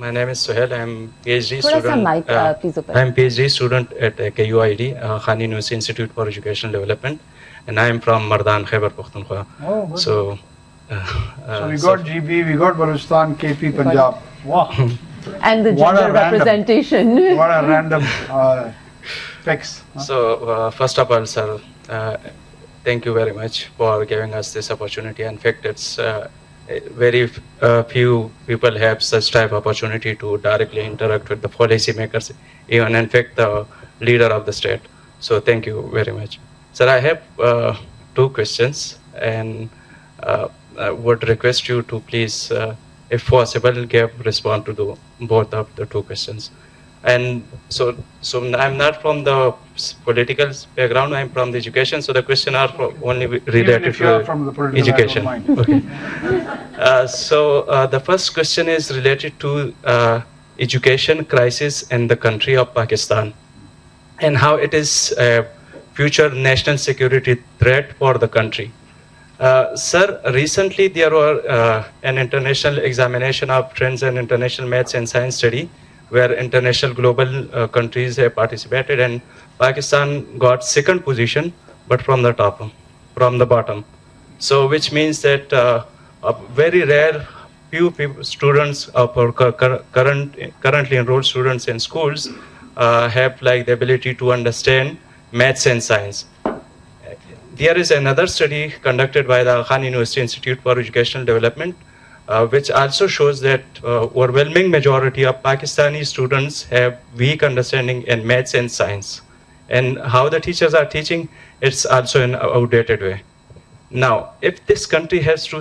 My name is Sohail. I'm PhD थोड़ा सा student. mic, please open. I'm PhD student at KUID, Khan University Institute for Educational Development, and I'm from Mardan, Khyber Pakhtunkhwa. Oh, good. So we got GB, we got Balochistan, KP, Punjab. Wow. And the What a gender random- representation. What a random fix. So first of all, sir, thank you very much for giving us this opportunity. In fact, it's very few people have such type of opportunity to directly interact with the policymakers, even in fact the leader of the state. So thank you very much. Sir, I have two questions, and I would request you to please, if possible, give response to both of the two questions. And so I'm not from the political background, I'm from the education, so the question are only related Even if you are to from the political, education. I don't mind. Okay. So the first question is related to education crisis in the country of Pakistan, and how it is a future national security threat for the country. Sir, recently there were an international examination of trends in international maths and science study, where international global countries have participated, and Pakistan got second position, but from the top, from the bottom. So which means that a very rare few people, students or currently enrolled students in schools have like the ability to understand maths and science. There is another study conducted by the Khan University Institute for Educational Development, which also shows that overwhelming majority of Pakistani students have weak understanding in maths and science. And how the teachers are teaching, it's also in an outdated way. Now, if this country has to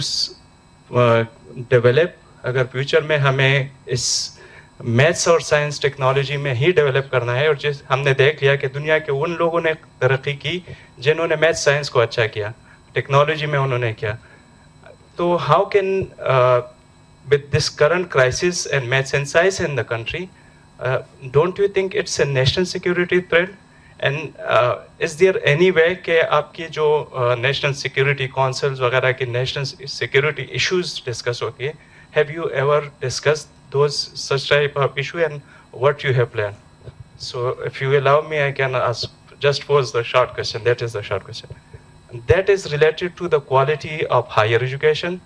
develop, अगर future में हमें इस maths और science technology में ही develop करना है, और जिस हमने देख लिया कि दुनिया के उन लोगों ने तरक्की की जिन्होंने मैथ्स साइंस को अच्छा किया, टेक्नोलॉजी में उन्होंने किया, तो how can with this current crisis in maths and science in the country, don't you think it's a national security threat? And is there any way कि आपकी जो national security councils वगैरह की national security issues discuss होती है, have you ever discussed those such type of issue, and what you have planned? So if you allow me, I can ask, just pose the short question. That is the short question. That is related to the quality of higher education,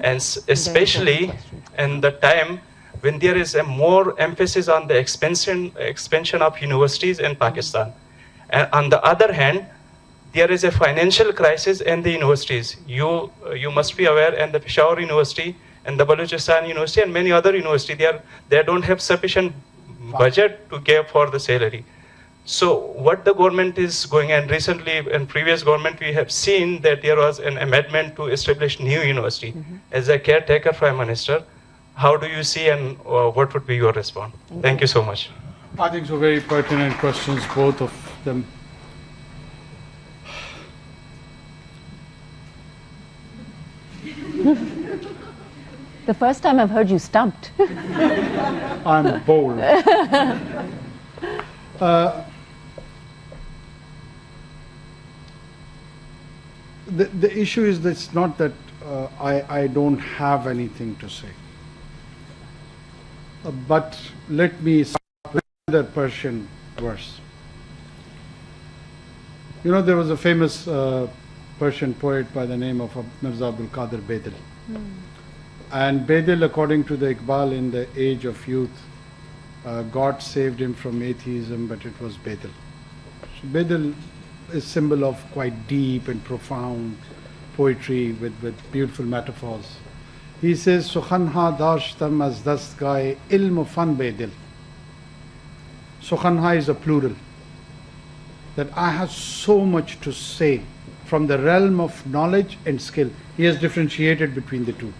and especially in the time when there is a more emphasis on the expansion of universities in Pakistan. And on the other hand, there is a financial crisis in the universities. You must be aware, in the Peshawar University and the Balochistan University and many other universities, they don't have sufficient budget to give for the salary. So what the government is going, and recently in previous government we have seen that there was an amendment to establish new university. As a caretaker Prime Minister, how do you see, and what would be your response? Thank you so much. I think so, very pertinent questions, both of them. The first time I've heard you stumped. I'm bold. The issue is that it's not that I don't have anything to say. But let me start with the Persian verse. You know, there was a famous Persian poet by the name of Mirza Abdul Qadir Bedil. And Bedil, according to the Iqbal, in the age of youth, God saved him from atheism, but it was Bedil. So Bedil is symbol of quite deep and profound poetry with beautiful metaphors. He says, Sukhanha dashtam az dastgai ilm fan Bedil. Sukhanha is a plural. That I have so much to say from the realm of knowledge and skill. He has differentiated between the two.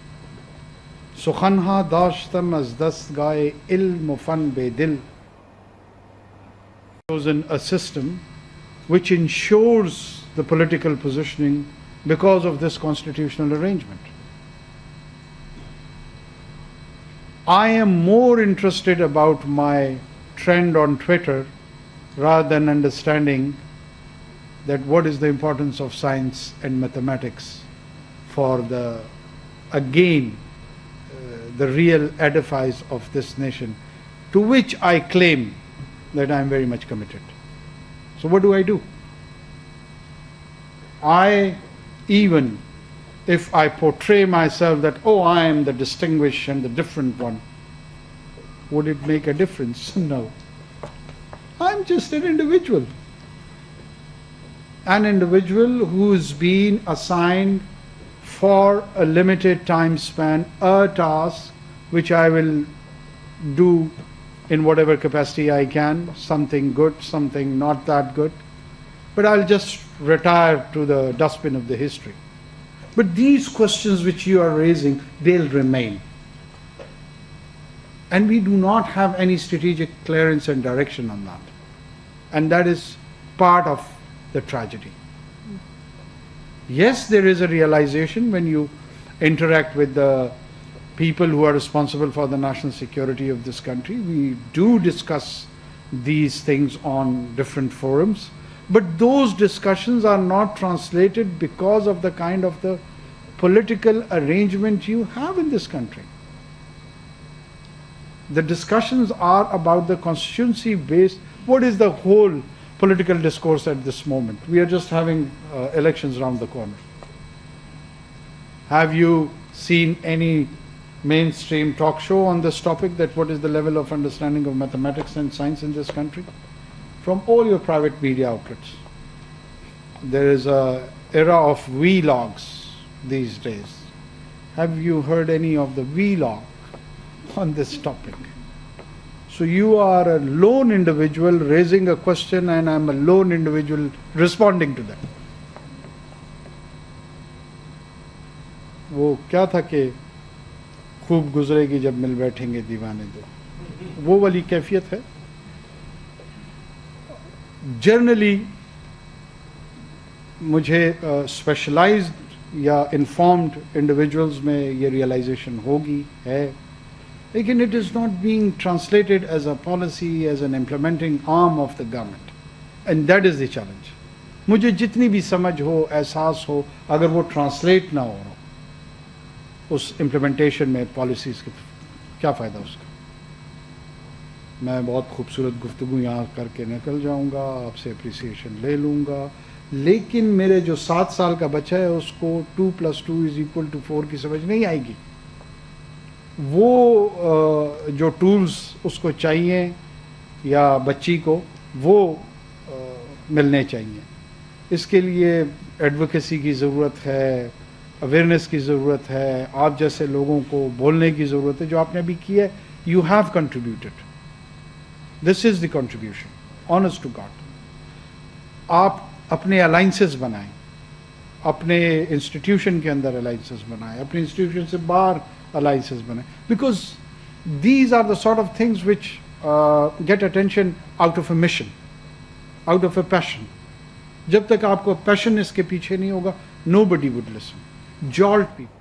Sukhanha dashtam az dastgai ilm fan Bedil. Chosen a system which ensures the political positioning because of this constitutional arrangement. I am more interested about my trend on Twitter rather than understanding that what is the importance of science and mathematics for the, again, the real edifice of this nation, to which I claim that I am very much committed. So what do? Even if I portray myself that, oh, I am the distinguished and the different one, would it make a difference? No. I'm just an individual. An individual who's been assigned for a limited time span a task which I will do in whatever capacity I can, something good, something not that good, but I'll just retire to the dustbin of the history. But these questions which you are raising, they'll remain. And we do not have any strategic clearance and direction on that. And that is part of the tragedy. Yes, there is a realization when you interact with the people who are responsible for the national security of this country. We do discuss these things on different forums, but those discussions are not translated because of the kind of the political arrangement you have in this country. The discussions are about the constituency based. What is the whole political discourse at this moment? We are just having elections around the corner. Have you seen any mainstream talk show on this topic, that what is the level of understanding of mathematics and science in this country? From all your private media outlets. There is an era of vlogs these days. Have you heard any of the vlog on this topic? So you are a lone individual raising a question, and I'm a lone individual responding to that. वो क्या था कि खूब गुजरेगी जब मिल बैठेंगे दीवाने दो, वो वाली कैफियत है. जनरली मुझे स्पेशलाइज्ड या इन्फॉर्म्ड इंडिविजुअल्स में ये रियलाइजेशन होगी है, लेकिन it is not being translated as a policy, as an implementing arm of the government, and that is the challenge. मुझे जितनी भी समझ हो, एहसास हो, अगर वो ट्रांसलेट ना हो उस इम्प्लीमेंटेशन में पॉलिसीज़ के, क्या फ़ायदा उसका? मैं बहुत खूबसूरत गुफ्तगू यहाँ करके निकल जाऊँगा, आपसे अप्रिसिएशन ले लूँगा, लेकिन मेरे जो 7 साल का बच्चा है उसको 2 + 2 = 4 की समझ नहीं आएगी. वो जो टूल्स उसको चाहिए या बच्ची को, वो मिलने चाहिए. इसके लिए एडवोकेसी की ज़रूरत है, अवेयरनेस की ज़रूरत है, आप जैसे लोगों को बोलने की ज़रूरत है, जो आपने अभी किया है. You have contributed. This is the contribution, honest to god. आप अपने अलाइंसेस बनाएं, अपने इंस्टीट्यूशन के अंदर अलाइंसेस बनाएं, अपने इंस्टीट्यूशन से बाहर alliances bane, because these are the sort of things which get attention out of a mission, out of a passion. जब तक आपको passion इसके पीछे नहीं होगा, nobody would listen. Jolt people.